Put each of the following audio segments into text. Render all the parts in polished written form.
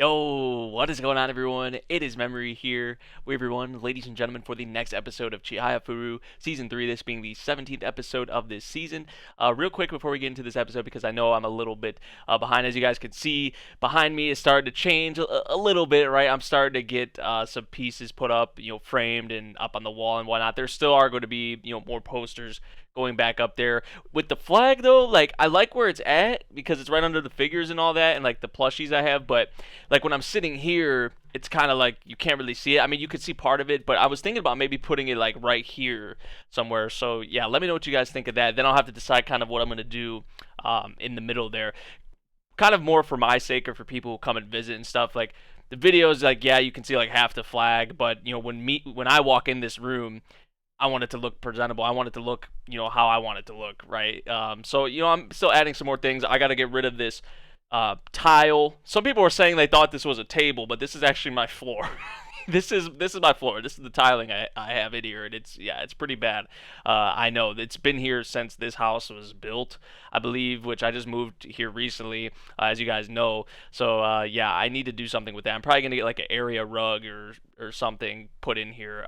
Yo, what is going on, everyone? It is Memory here with everyone, ladies and gentlemen, for the next episode of Chihayafuru Season 3, this being the 17th episode of this season. Real quick before we get into this episode, because I know I'm a little bit behind, as you guys can see, behind me is starting to change a little bit, right? I'm starting to get some pieces put up, framed and up on the wall and whatnot. There still are going to be, more posters going back up there. With the flag, though, like, I like where it's at because it's right under the figures and all that and, like, the plushies I have, but like when I'm sitting here, it's kind of like you can't really see it. I mean, you could see part of it, but I was thinking about maybe putting it like right here somewhere. So yeah, let me know what you guys think of that. Then I'll have to decide kind of what I'm gonna do in the middle there, kind of more for my sake or for people who come and visit and stuff. Like the videos, like yeah, you can see like half the flag, but when I walk in this room, I want it to look presentable. I want it to look, how I want it to look, right? So I'm still adding some more things. I got to get rid of this tile. Some people were saying they thought this was a table, but this is actually my floor. This is my floor. This is the tiling I have in here, and it's pretty bad. I know it's been here since this house was built, I believe, which I just moved here recently, as you guys know. So yeah, I need to do something with that. I'm probably gonna get like an area rug or something put in here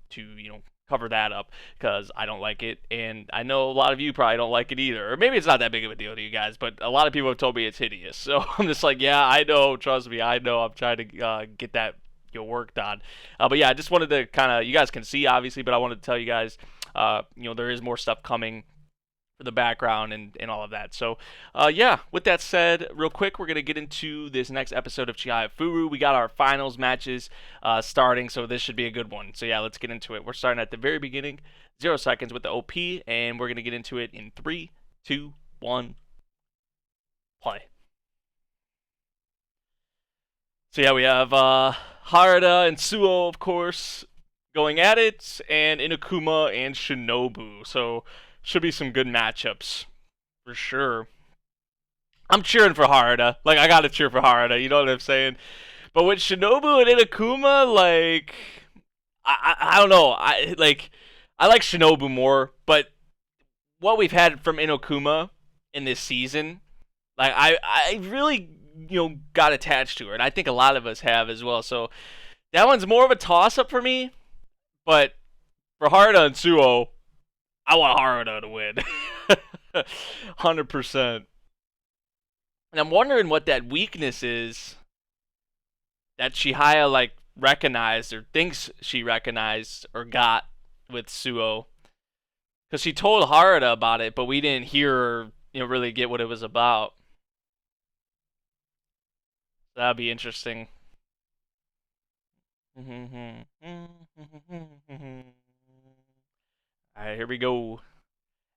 to cover that up because I don't like it, and I know a lot of you probably don't like it either. Or maybe it's not that big of a deal to you guys, but a lot of people have told me it's hideous. So I'm just like, yeah, I know. Trust me, I know. I'm trying to get that worked on. But yeah, I just wanted to kind of, you guys can see obviously, but I wanted to tell you guys, there is more stuff coming for the background and all of that. So, yeah, with that said, real quick, we're going to get into this next episode of Chihayafuru. We got our finals matches starting, so this should be a good one. So, yeah, let's get into it. We're starting at the very beginning, 0 seconds with the OP, and we're going to get into it in 3, 2, 1, play. So, yeah, we have Harada and Suo, of course, going at it, and Inokuma and Shinobu. So, should be some good matchups for sure. I'm cheering for Harada. Like I gotta cheer for Harada. You know what I'm saying? But with Shinobu and Inakuma, like I don't know. I like Shinobu more, but what we've had from Inokuma in this season, like I really got attached to her, and I think a lot of us have as well. So that one's more of a toss up for me. But for Harada and Suo, I want Harada to win. 100%. And I'm wondering what that weakness is that Chihaya like recognized or thinks she recognized or got with Suo. Because she told Harada about it, but we didn't hear her, really get what it was about. That'd be interesting. Alright, here we go.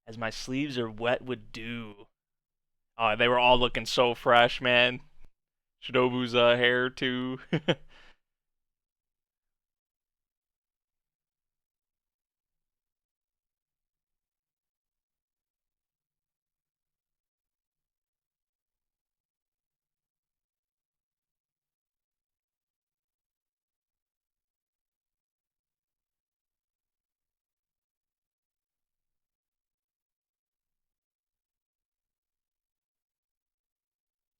As my sleeves are wet with dew. Oh, they were all looking so fresh, man. Shinobu's hair, too.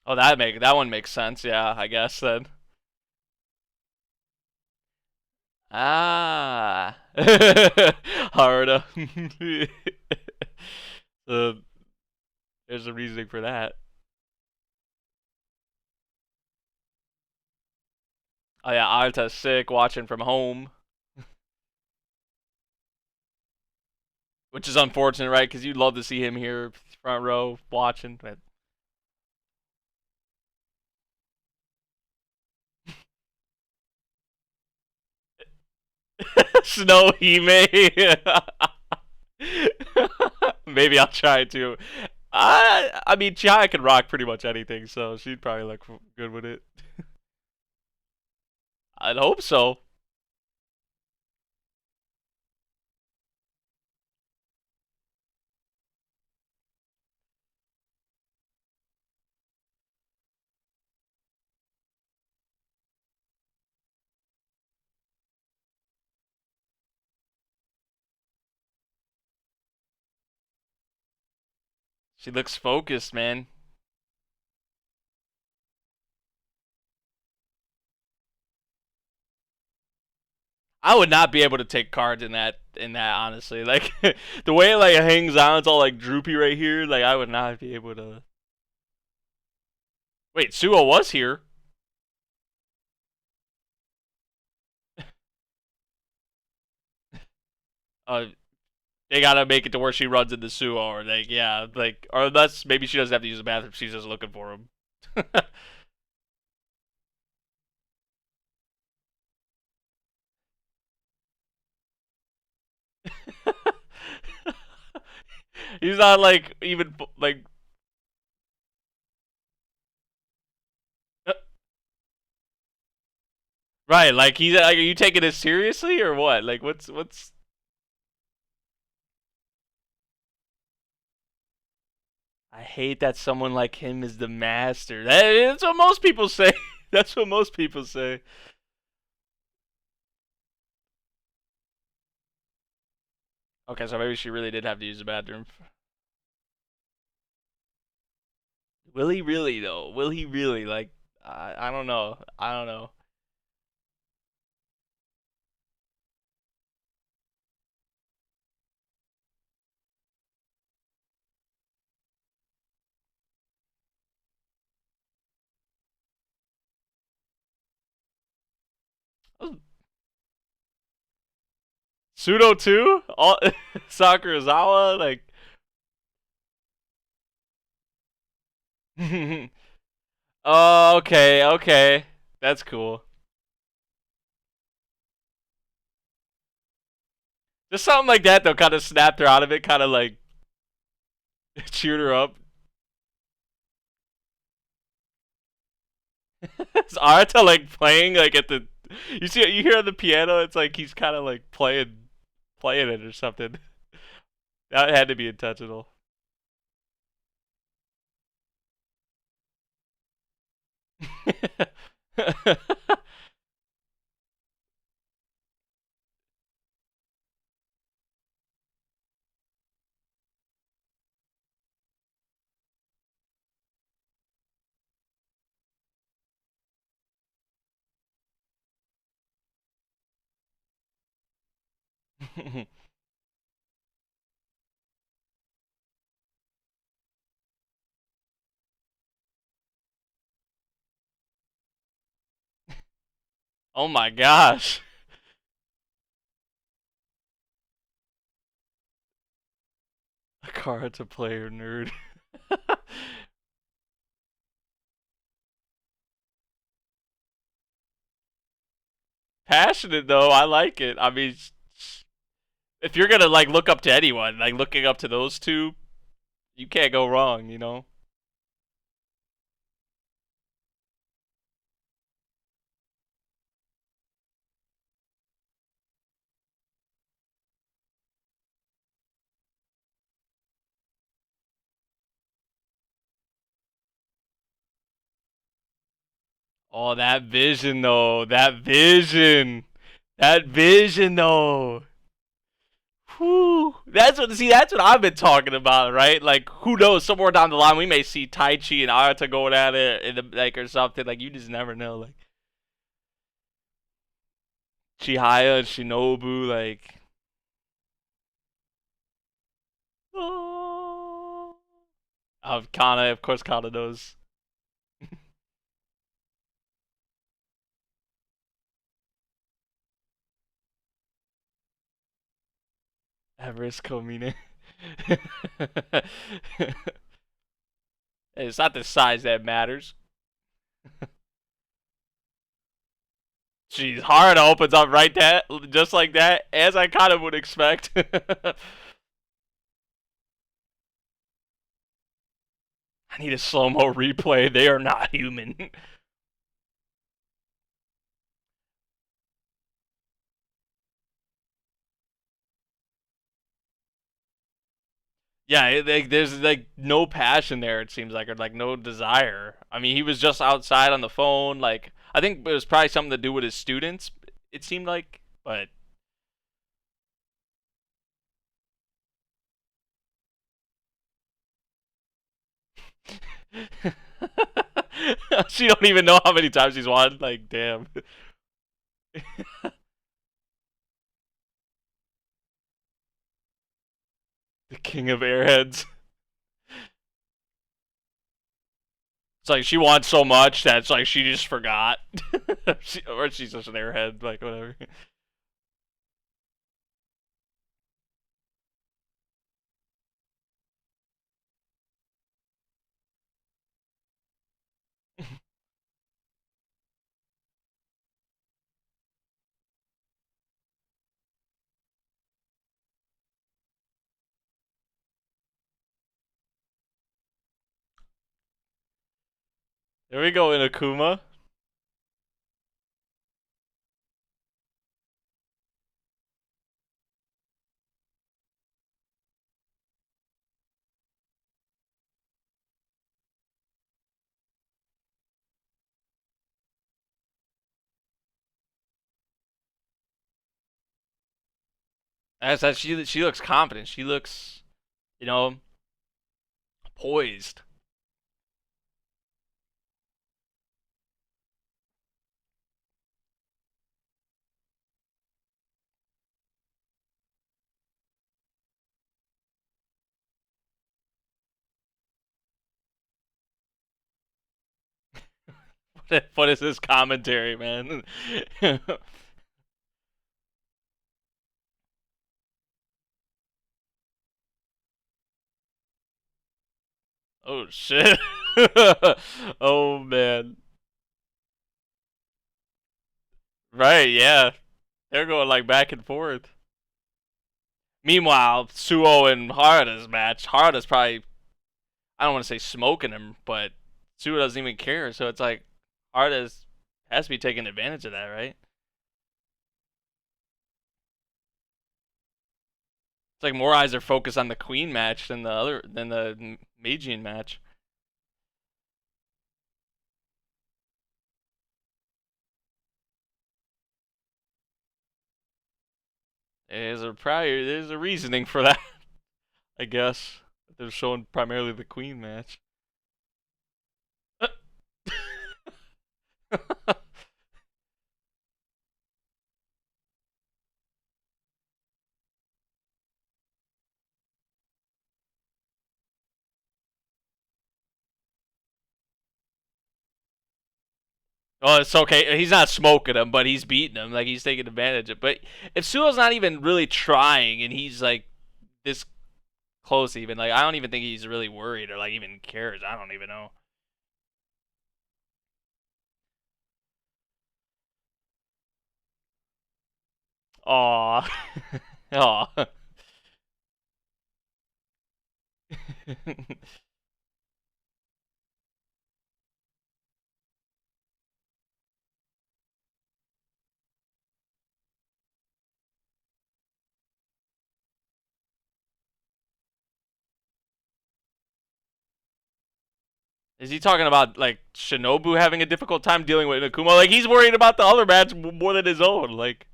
Oh, that one makes sense. Yeah, I guess then. Ah, Haruda. uh, there's a reasoning for that. Oh yeah, Arta's sick watching from home, which is unfortunate, right? Because you'd love to see him here, front row, watching. But Snow Hime. Maybe I'll try to. I mean, Chai can rock pretty much anything, so she'd probably look good with it. I'd hope so. She looks focused, man. I would not be able to take cards in that honestly. Like the way it like hangs on, it's all like droopy right here. Like I would not be able to. Wait, Suo was here. Uh, they gotta make it to where she runs into Suo, or like yeah, like or unless maybe she doesn't have to use the bathroom. She's just looking for him. He's not like even like right. Like he's like, are you taking this seriously or what? Like what's? I hate that someone like him is the master. That's what most people say. That's what most people say. Okay, so maybe she really did have to use the bathroom. Will he really though? Will he really? Like, I don't know. I don't know. Pseudo too? All Sakurazawa like. Oh, okay, okay, that's cool. Just something like that though, kind of snapped her out of it, kind of like cheered her up. Is Arata like playing like at the? You see, you hear on the piano. It's like he's kind of like playing it or something. That had to be intentional. Oh my gosh. A karate player nerd. Passionate though, I like it. I mean, if you're gonna like look up to anyone, like looking up to those two, you can't go wrong, you know. Oh, that vision though, that vision though. Whew. That's what I've been talking about, right? Like, who knows? Somewhere down the line, we may see Tai Chi and Arata going at it, in the, like or something. Like, you just never know. Like Chihaya and Shinobu, like, oh, Kana, of course, Kana knows. Everest Komine. It's not the size that matters. Jeez, Haruta opens up right that just like that, as I kind of would expect. I need a slow mo replay. They are not human. Yeah, there's like no passion there. It seems like, or like no desire. I mean, he was just outside on the phone. Like, I think it was probably something to do with his students. It seemed like, but she don't even know how many times she's won. Like, damn. The king of airheads. It's like she wants so much that it's like she just forgot. Or she's just an airhead, like whatever. There we go, Inakuma. As that she looks confident. She looks, you know, poised. What is this commentary, man? Oh shit. Oh man. Right, yeah. They're going like back and forth. Meanwhile, Suo and Harada's match, Harada's probably, I don't want to say smoking him, but Suo doesn't even care. So it's like Harada's has to be taking advantage of that, right? It's like more eyes are focused on the Queen match than the Magian match. There's a reasoning for that, I guess. They're showing primarily the Queen match. Oh, it's okay. He's not smoking him, but he's beating him. Like he's taking advantage of. But if Suo's not even really trying, and he's like this close, even like I don't even think he's really worried or like even cares. I don't even know. Aw, aw. Is he talking about like Shinobu having a difficult time dealing with Nakuma? Like he's worried about the other match more than his own. Like,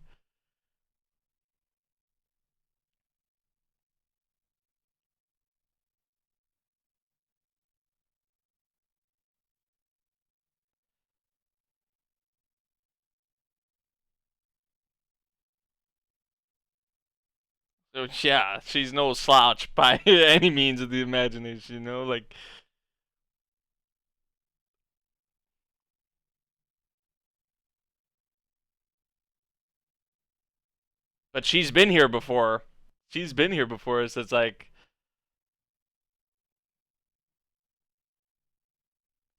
so yeah, she's no slouch by any means of the imagination. You know, like, but she's been here before. She's been here before, so it's like,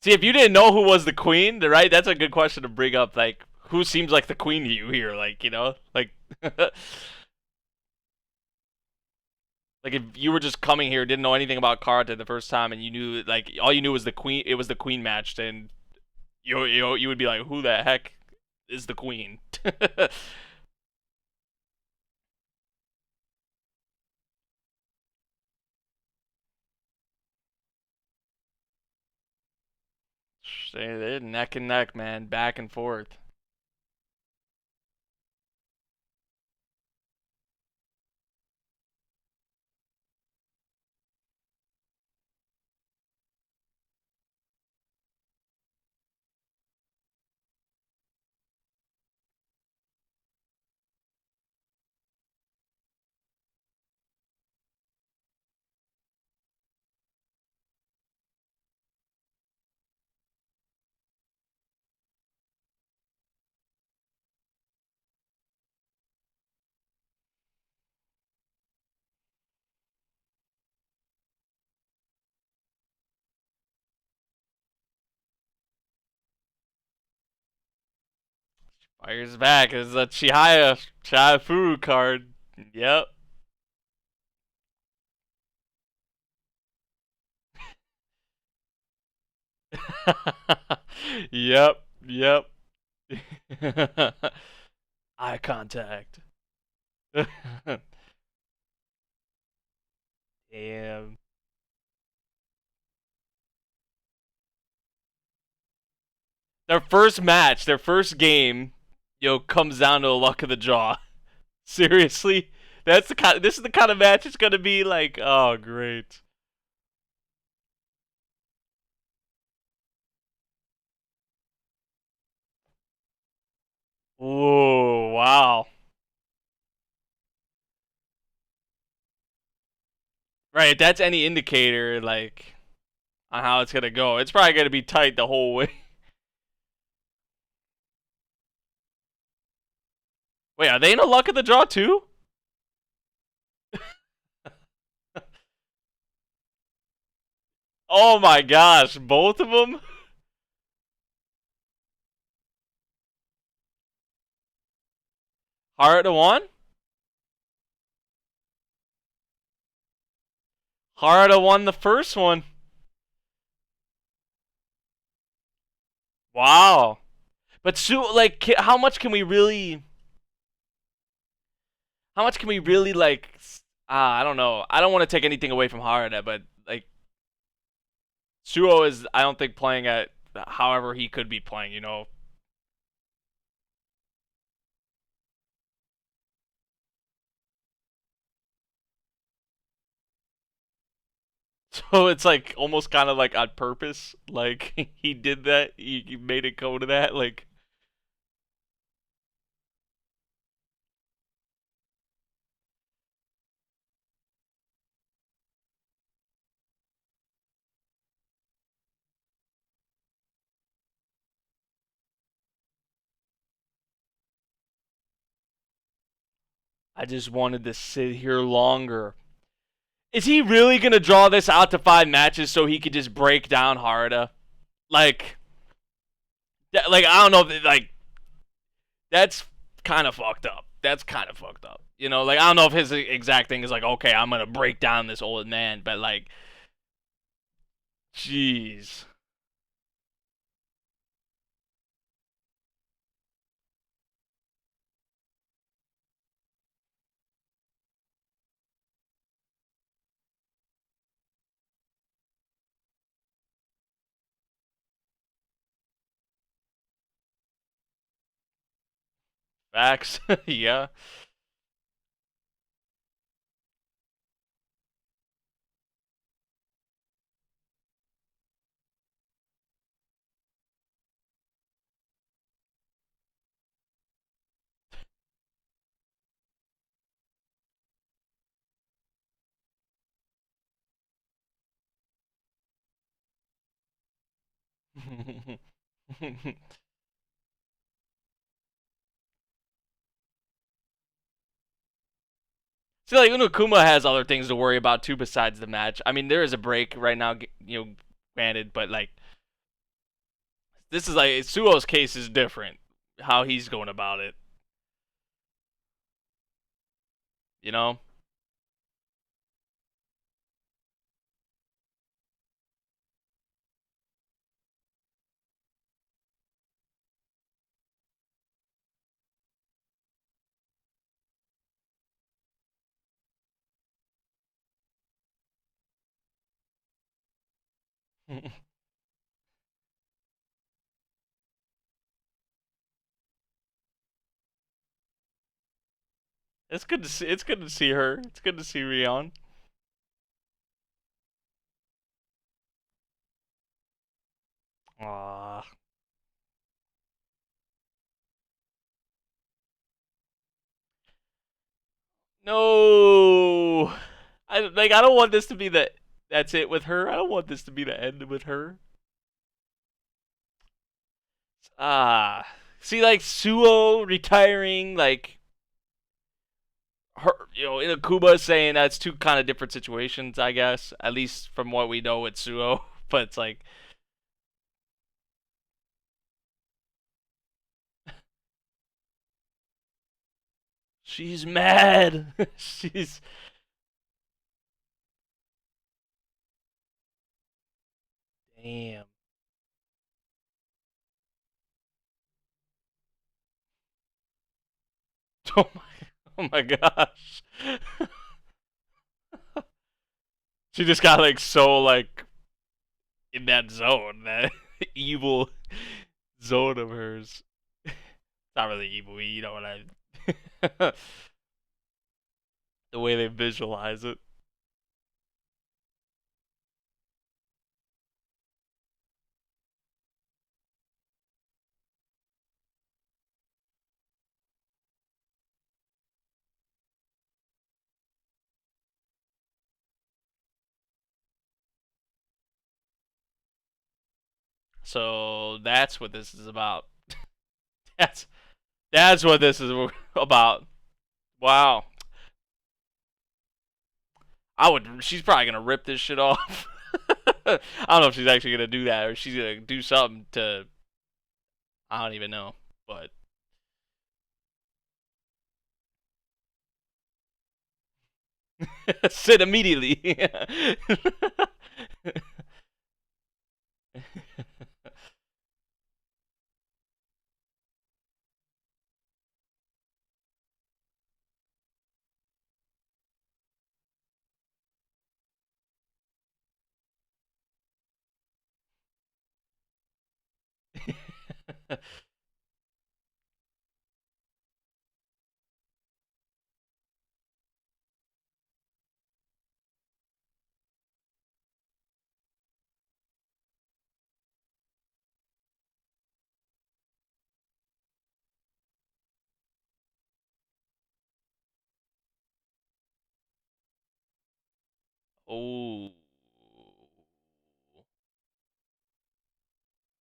see, if you didn't know who was the queen, right? That's a good question to bring up. Like, who seems like the queen to you here? Like, you know, like, like if you were just coming here, didn't know anything about karate the first time, and you knew like all you knew was the queen. It was the queen match, then you would be like, who the heck is the queen? They're neck and neck, man, back and forth. Fire's back. It's a Chihayafuru card. Yep. Yep. Yep. Eye contact. Damn. Their first match, their first game, comes down to the luck of the draw. Seriously, that's the kind. This is the kind of match it's gonna be like. Oh, great. Whoa! Wow. Right. If that's any indicator, like on how it's gonna go, it's probably gonna be tight the whole way. Wait, are they in a luck of the draw too? Oh my gosh, both of them. Harada won. Harada won the first one. Wow. But like, how much can we really? How much can we really like? I don't know. I don't want to take anything away from Harada, but like Suo is, I don't think playing at however he could be playing. So it's like almost kind of like on purpose. Like he did that. He made it go to that. Like I just wanted to sit here longer. Is he really gonna draw this out to 5 matches so he could just break down Harada? Like, I don't know. Like that's kind of fucked up. That's kind of fucked up. Like I don't know if his exact thing is like, okay, I'm gonna break down this old man, but like, jeez. Facts. Yeah. See, like Unokuma has other things to worry about too besides the match. I mean, there is a break right now, granted, but like this is like Suo's case is different. How he's going about it, you know. It's good to see. It's good to see her. It's good to see Rion. Aww. No. I don't want this to be the. That's it with her. I don't want this to be the end with her. Ah. See, like Suo retiring, like her, Inakuba saying that's two kind of different situations, I guess. At least from what we know with Suo. But it's like, She's mad. She's damn. Oh my, oh my gosh. She just got like so like in that zone, that evil zone of hers. It's not really evil, you know what I the way they visualize it. So that's what this is about. That's that's what this is about. Wow. I would. She's probably gonna rip this shit off. I don't know if she's actually gonna do that or she's gonna do something to. I don't even know, but sit immediately. Oh,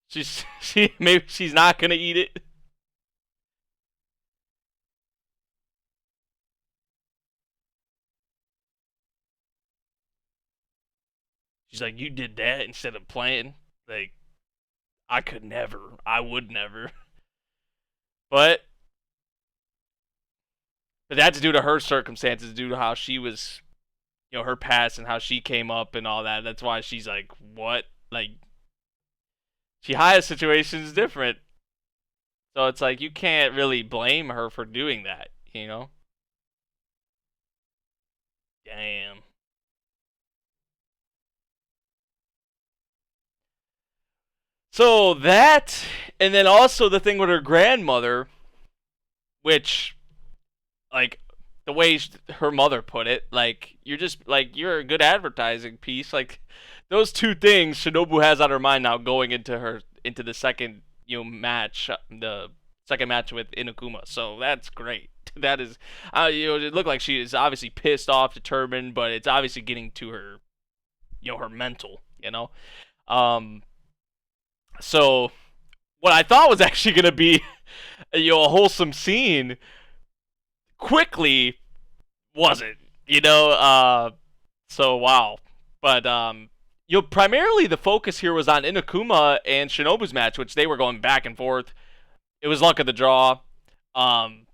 she maybe she's not gonna eat it. She's like, you did that instead of playing. Like, I could never. I would never. But that's due to her circumstances, due to how she was, her past and how she came up and all that. That's why she's like, what? Like, Chihaya's situation is different. So it's like, you can't really blame her for doing that, you know? Damn. So that, and then also the thing with her grandmother, which, like, the way her mother put it, like, you're just, like, you're a good advertising piece. Like, those two things Shinobu has on her mind now going into the second, match, the second match with Inukuma. So that's great. That is, it looked like she is obviously pissed off, determined, but it's obviously getting to her, her mental, So what I thought was actually gonna be, a wholesome scene, quickly wasn't. So wow. But primarily the focus here was on Inukuma and Shinobu's match, which they were going back and forth. It was luck of the draw. Um,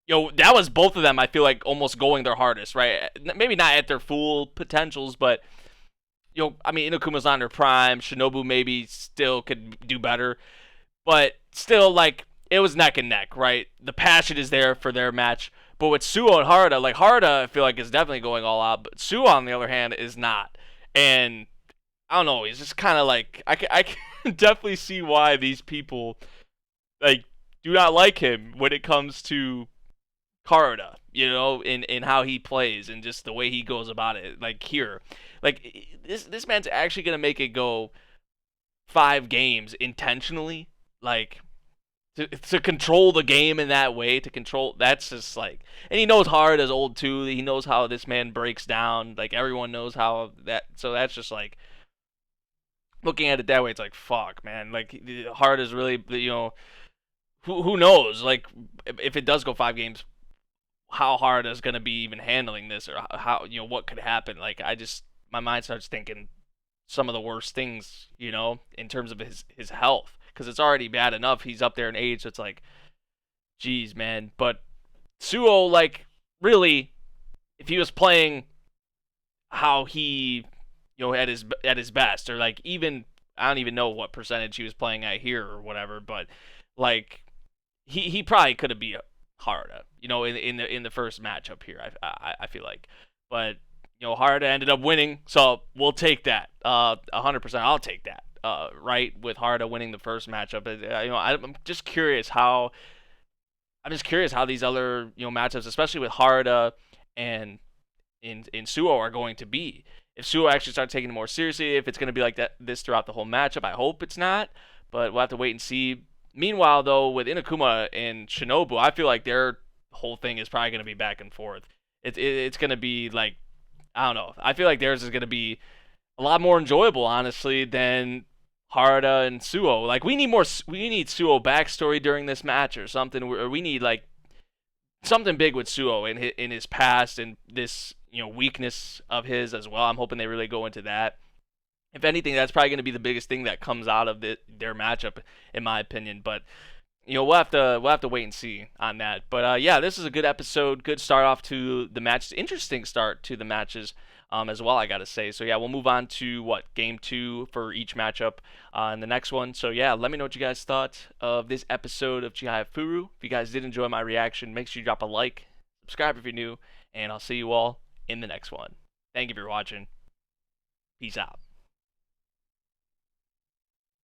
that was both of them. I feel like almost going their hardest, right? Maybe not at their full potentials, but I mean, Inukuma's on her prime. Shinobu maybe still could do better, but still, like, it was neck and neck, right? The passion is there for their match. But with Suo and Harada, like, Harada, I feel like is definitely going all out, but Suo, on the other hand, is not. And I don't know, he's just kind of like, I can definitely see why these people, like, do not like him when it comes to Harada, in how he plays and just the way he goes about it. Like, here. Like, this man's actually going to make it go 5 games intentionally. Like, to control the game in that way, that's just like, and he knows Hard is old too. He knows how this man breaks down. Like, everyone knows how that. So that's just like, looking at it that way, it's like, fuck, man. Like, Hard is really, who knows? Like, if it does go 5 games, how Hard is gonna be even handling this, or how, what could happen? Like, my mind starts thinking some of the worst things, in terms of his health, because it's already bad enough. He's up there in age, so it's like, geez, man. But Suo, like, really, if he was playing how he, at his best, or like even I don't even know what percentage he was playing at here or whatever, but like he probably could have beat Harada, in the first matchup here. I feel like, but Harada ended up winning, so we'll take that. 100%, I'll take that. Right, with Harada winning the first matchup. I'm just curious how these other matchups, especially with Harada and in Suo, are going to be. If Suo actually starts taking it more seriously, if it's going to be like this throughout the whole matchup, I hope it's not, but we'll have to wait and see. Meanwhile, though, with Inakuma and Shinobu, I feel like their whole thing is probably going to be back and forth. It's going to be like, I don't know. I feel like theirs is going to be a lot more enjoyable, honestly, than Harada and Suo. Like, we need Suo backstory during this match or something, or we need like something big with Suo in his past and this weakness of his as well. I'm hoping they really go into that. If anything, that's probably going to be the biggest thing that comes out of their matchup, in my opinion. But we'll have to wait and see on that. But yeah, this is a good episode. Good start off to the match. Interesting start to the matches as well, I gotta say. So yeah, we'll move on to game 2 for each matchup in the next one. So yeah, let me know what you guys thought of this episode of Chihayafuru. If you guys did enjoy my reaction, make sure you drop a like, subscribe if you're new, and I'll see you all in the next one. Thank you for watching. Peace out.